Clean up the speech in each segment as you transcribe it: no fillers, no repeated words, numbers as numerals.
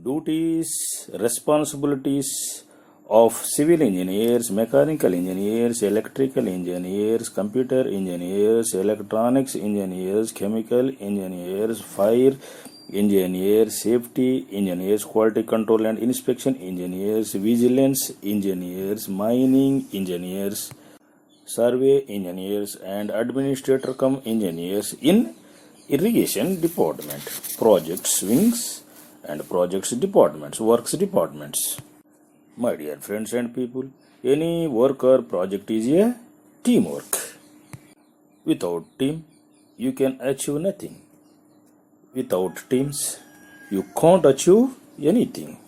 Duties, responsibilities of civil engineers, mechanical engineers, electrical engineers, computer engineers, electronics engineers, chemical engineers, fire engineers, safety engineers, quality control and inspection engineers, vigilance engineers, mining engineers, survey engineers, and administrator cum engineers in irrigation department, projects wings and projects departments, works departments. My dear friends and people, any work or project is a teamwork. Without team, you can achieve nothing. Without teams, you can't achieve anything.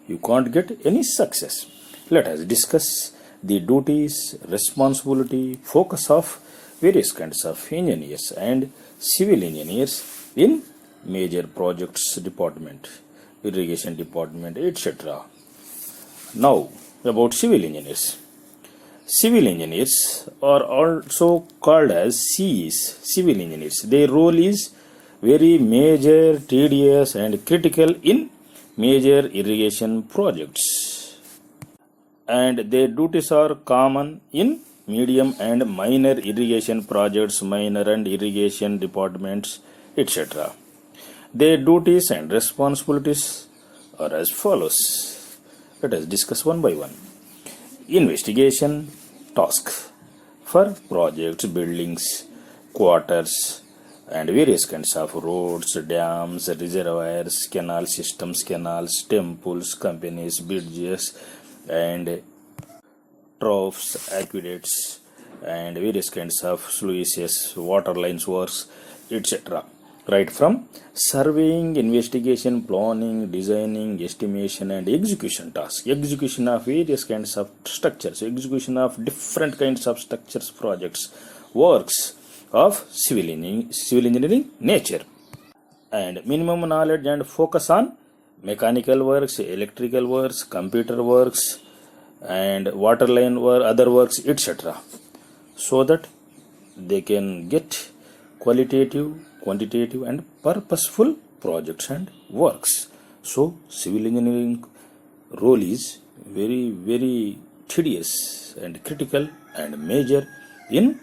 You can't get any success. Let us discuss the duties, responsibility, focus of various kinds of engineers and civil engineers in major projects department, irrigation department, etc. Now, about civil engineers. Civil engineers are also called as CEs, civil engineers. Their role is very major, tedious and critical in major irrigation projects. And their duties are common in medium and minor irrigation projects, minor and irrigation departments, etc. Their duties and responsibilities are as follows. Let us discuss one by one. Investigation task for projects, buildings, quarters, and various kinds of roads, dams, reservoirs, canal systems, canals, temples, companies, bridges, and troughs, aqueducts, and various kinds of sluices, water lines works, etc. Right from surveying, investigation, planning, designing, estimation, and execution tasks. Execution of various kinds of structures, execution of different kinds of structures, projects, works of civil engineering nature. And minimum knowledge and focus on mechanical works, electrical works, computer works, and water line work, other works, etc. So that they can get qualitative, quantitative and purposeful projects and works. So civil engineering role is very, very tedious and critical and major in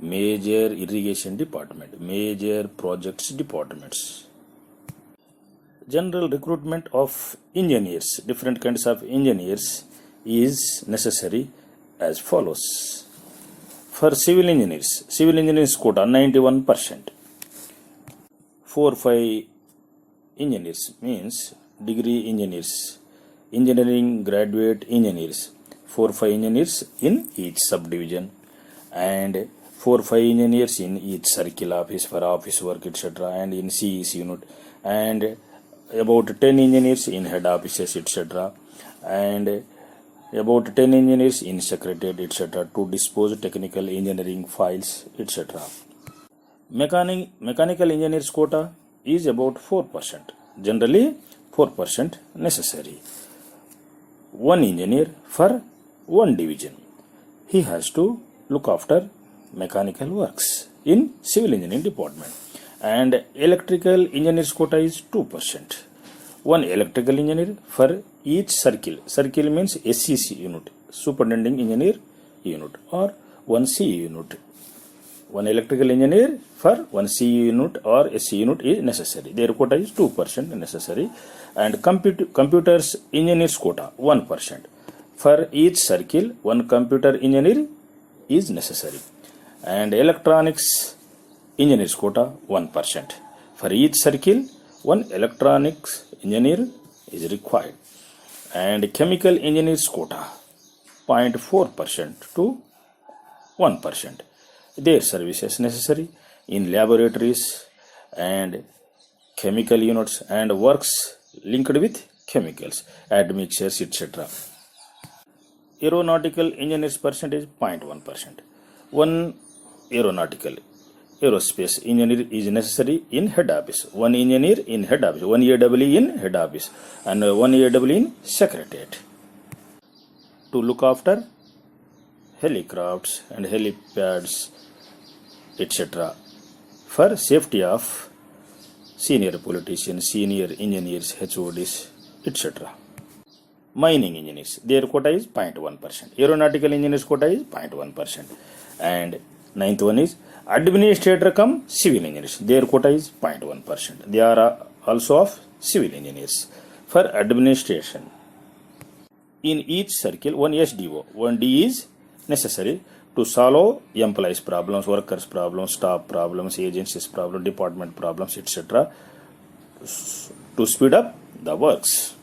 major irrigation department, major projects departments. General recruitment of engineers, different kinds of engineers is necessary as follows. For civil engineers quota 91%. 4-5 engineers means degree engineers, engineering graduate engineers, 4-5 engineers in each subdivision, and 4-5 engineers in each circle office for office work, etc., and in CEs unit, and about 10 engineers in head offices, etc., and about 10 engineers in secretariat, etc., to dispose technical engineering files, etc. Mechanical engineers quota is about 4%. Generally, 4% necessary. One engineer for one division. He has to look after mechanical works in civil engineering department. And electrical engineers quota is 2%. One electrical engineer for each circle. Circle means SCC unit, superintending engineer unit, or one CE unit. One electrical engineer for one CE unit or SC unit is necessary. Their quota is 2% necessary. And computers engineers quota 1%. For each circle, one computer engineer is necessary. And electronics engineers quota 1%. For each circle, one electronics engineer is required. And chemical engineers quota 0.4% to 1%. Their services necessary in laboratories and chemical units and works linked with chemicals, admixtures, etc. Aeronautical engineers percentage 0.1%. One aerospace engineer is necessary in head office. One engineer in head office, one AWE in head office, and one AWE in secretariat. To look after helicrafts and helipads, etc. For safety of senior politicians, senior engineers, HODs, etc. Mining engineers, their quota is 0.1%. Aeronautical engineers quota is 0.1%. And ninth one is administrator come civil engineers. Their quota is 0.1%. They are also of civil engineers. For administration, in each circle, one SDO, one D is necessary to solve employees' problems, workers' problems, staff problems, agencies' problems, department problems, etc. to speed up the works.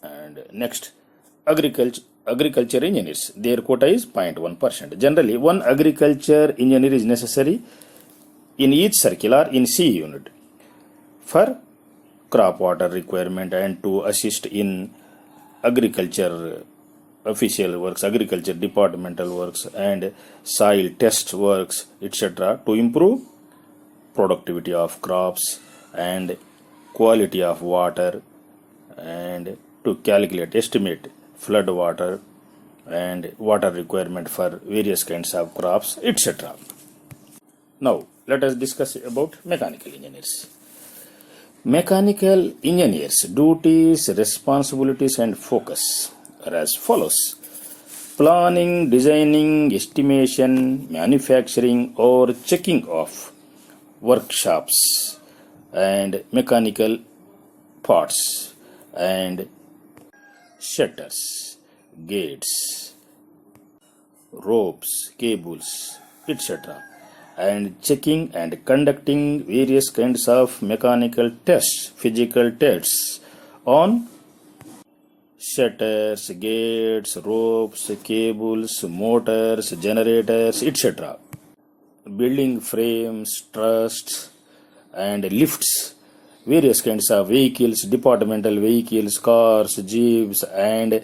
And next, agriculture engineers. Their quota is 0.1%. Generally, one agriculture engineer is necessary in each circle or in C unit for crop water requirement and to assist in agriculture official works, agriculture departmental works and soil test works, etc. to improve productivity of crops and quality of water and to calculate, estimate flood water and water requirement for various kinds of crops, etc. Now, let us discuss about mechanical engineers. Mechanical engineers' duties, responsibilities and focus are as follows. Planning, designing, estimation, manufacturing or checking of workshops and mechanical parts and shutters, gates, ropes, cables, etc. and checking and conducting various kinds of mechanical tests, physical tests on shutters, gates, ropes, cables, motors, generators, etc. Building frames, trusses and lifts, various kinds of vehicles, departmental vehicles, cars, jeeps and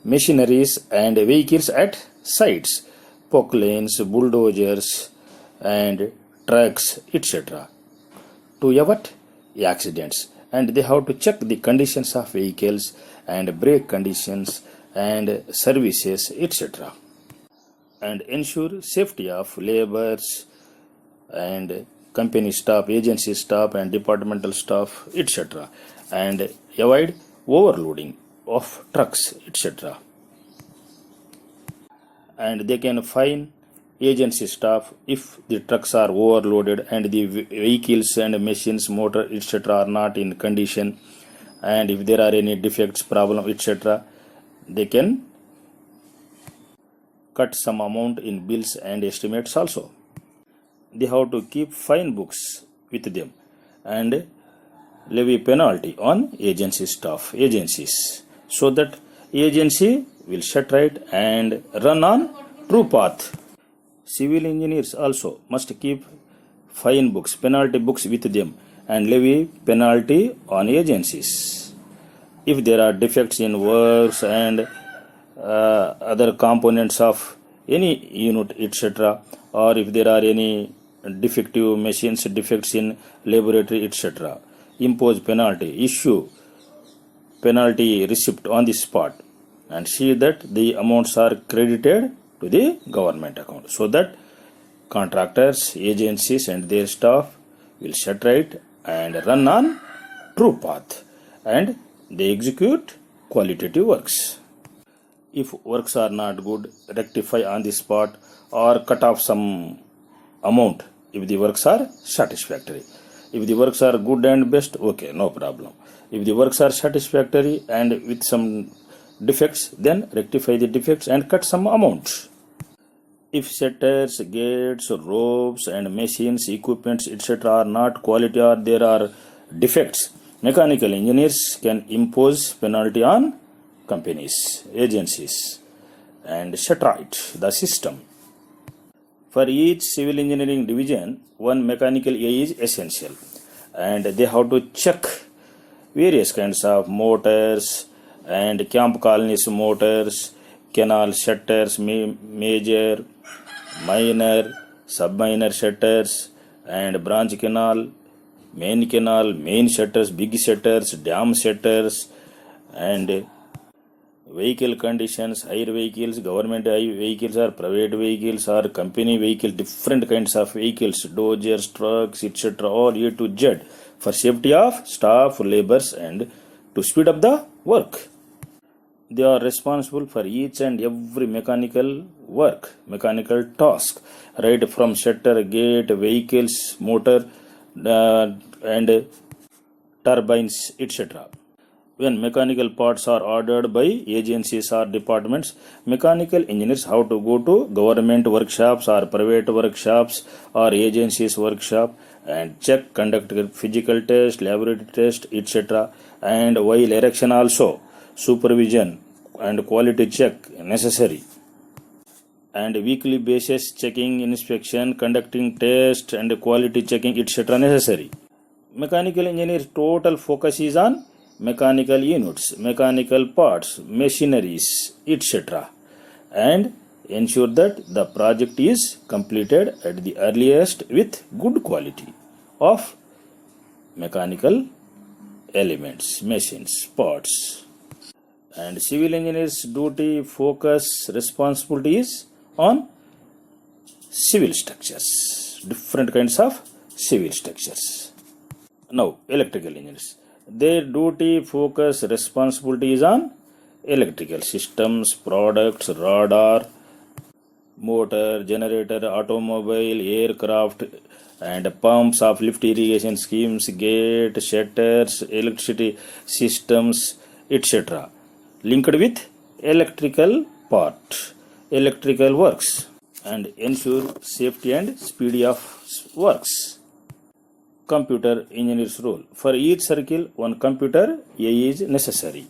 machineries and vehicles at sites, poclanes, bulldozers and trucks, etc. to avoid accidents, and they have to check the conditions of vehicles and brake conditions and services, etc. and ensure safety of laborers and company staff, agency staff and departmental staff, etc. and avoid overloading of trucks, etc. and they can fine agency staff if the trucks are overloaded and the vehicles and machines, motor, etc. are not in condition, and if there are any defects, problem, etc. they can cut some amount in bills and estimates also. They have to keep fine books with them and levy penalty on agency staff, agencies, so that agency will set right and run on true path. Civil engineers also must keep fine books, penalty books with them and levy penalty on agencies. If there are defects in works and other components of any unit, etc., or if there are any defective machines, defects in laboratory, etc., impose penalty, issue penalty receipt on the spot and see that the amounts are credited to the government account, so that contractors, agencies and their staff will set right and run on true path and they execute qualitative works. If works are not good, rectify on the spot or cut off some amount if the works are satisfactory. If the works are good and best, okay, no problem. If the works are satisfactory and with some defects, then rectify the defects and cut some amount. If shutters, gates, ropes and machines, equipments, etc. are not quality or there are defects, mechanical engineers can impose penalty on companies, agencies and set right the system. For each civil engineering division, one mechanical A is essential and they have to check various kinds of motors and camp colonies motors, canal shutters, major, minor, subminor shutters and branch canal, main shutters, big shutters, dam shutters and vehicle conditions, hire vehicles, government vehicles or private vehicles or company vehicles, different kinds of vehicles, dozers, trucks, etc. all A to Z for safety of staff, laborers and to speed up the work. They are responsible for each and every mechanical work, mechanical task, right from shutter, gate, vehicles, motor, and turbines, etc. When mechanical parts are ordered by agencies or departments, mechanical engineers have to go to government workshops or private workshops or agencies workshop and check, conduct physical test, laboratory test, etc. And while erection also, supervision and quality check necessary. And weekly basis checking, inspection, conducting test and quality checking, etc. necessary. Mechanical engineer total focus is on mechanical units, mechanical parts, machineries, etc. and ensure that the project is completed at the earliest with good quality of mechanical elements, machines, parts. And civil engineers' duty, focus, responsibility is on civil structures, different kinds of civil structures. Now, electrical engineers. Their duty, focus, responsibility is on electrical systems, products, radar, motor, generator, automobile, aircraft, and pumps of lift irrigation schemes, gate, shutters, electricity systems, etc. linked with electrical part, electrical works, and ensure safety and speed of works. Computer engineer's role. For each circle, one computer A is necessary.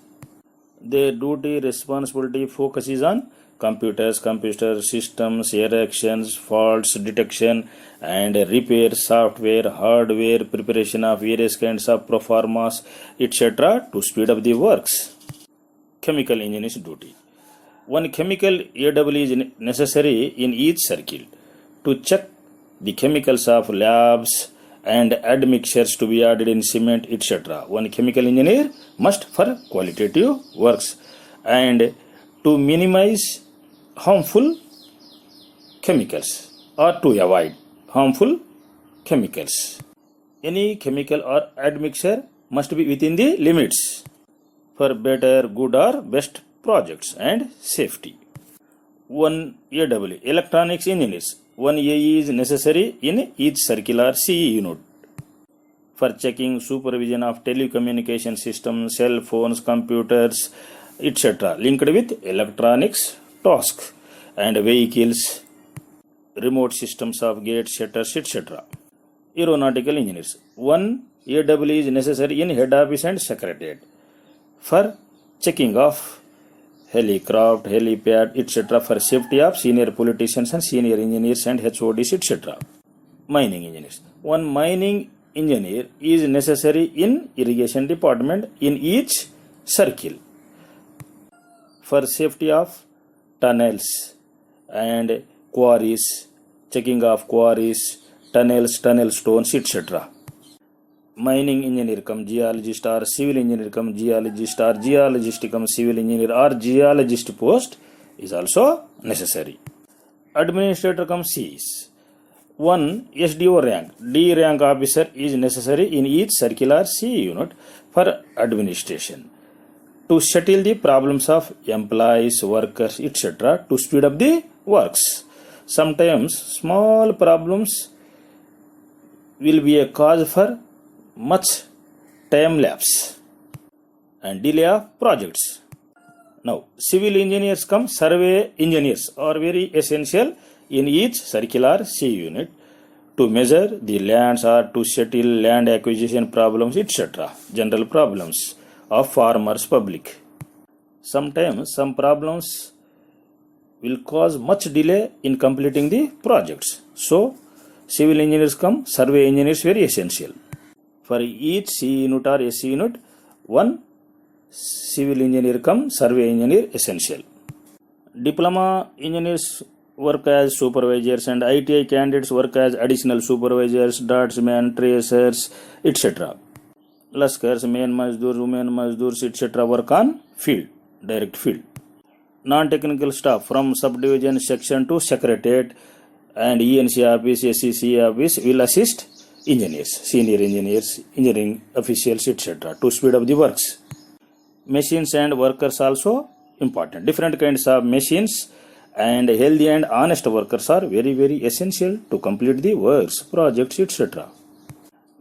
Their duty, responsibility, focus is on computers, computer systems, erections, faults detection and repair, software, hardware, preparation of various kinds of proformas, etc. to speed up the works. Chemical engineer's duty. One chemical AW is necessary in each circle to check the chemicals of labs and admixtures to be added in cement, etc. One chemical engineer must for qualitative works and to minimize harmful chemicals or to avoid harmful chemicals. Any chemical or admixture must be within the limits for better, good or best projects and safety. One AW, electronics engineers. One AE is necessary in each circular CE unit for checking, supervision of telecommunication systems, cell phones, computers, etc. linked with electronics tasks and vehicles, remote systems of gates, shutters, etc. Aeronautical engineers. One AW is necessary in head office and secretariat for checking of helicraft, helipad, etc. for safety of senior politicians and senior engineers and HODs, etc. Mining engineers. One mining engineer is necessary in irrigation department in each circle for safety of tunnels and quarries, checking of quarries, tunnels, tunnel stones, etc. Mining engineer come geologist or civil engineer come geologist or geologist come civil engineer or geologist post is also necessary. Administrator come Cs. One SDO rank, D rank officer is necessary in each circular C unit for administration to settle the problems of employees, workers, etc. to speed up the works. Sometimes small problems will be a cause for much time lapse and delay of projects. Now, civil engineers come survey engineers are very essential in each circular C unit to measure the lands or to settle land acquisition problems, etc. General problems of farmers, public. Sometimes some problems will cause much delay in completing the projects. So, civil engineers come survey engineers very essential. For each C unit or SC unit, one civil engineer come survey engineer essential. Diploma engineers work as supervisors and ITI candidates work as additional supervisors, draftsmen, tracers, etc. Laskars, men mazdoors, women mazdoors, etc. work on field, direct field. Non-technical staff from subdivision section to secretariat and ENC office, SEC office will assist engineers, senior engineers, engineering officials, etc. to speed up the works. machines and workers also important. Different kinds of machines and healthy and honest workers are very very essential to complete the works, projects, etc.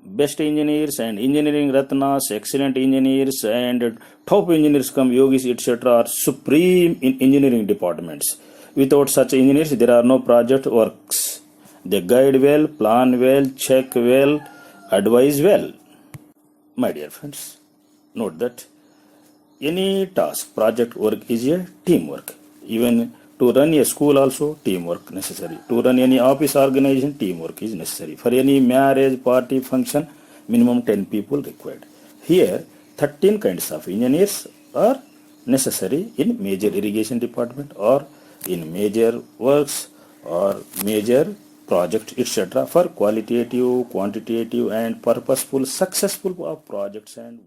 Best engineers and engineering ratnas, excellent engineers and top engineers come yogis, etc. are supreme in engineering departments. Without such engineers, there are no project works. They guide well, plan well, check well, advise well. My dear friends, note that any task, project work is a teamwork. Even to run a school also teamwork necessary. To run any office organization, teamwork is necessary. For any marriage, party, function, minimum 10 people required. Here, 13 kinds of engineers are necessary in major irrigation department or in major works or major project, etc. for qualitative, quantitative and purposeful, successful projects and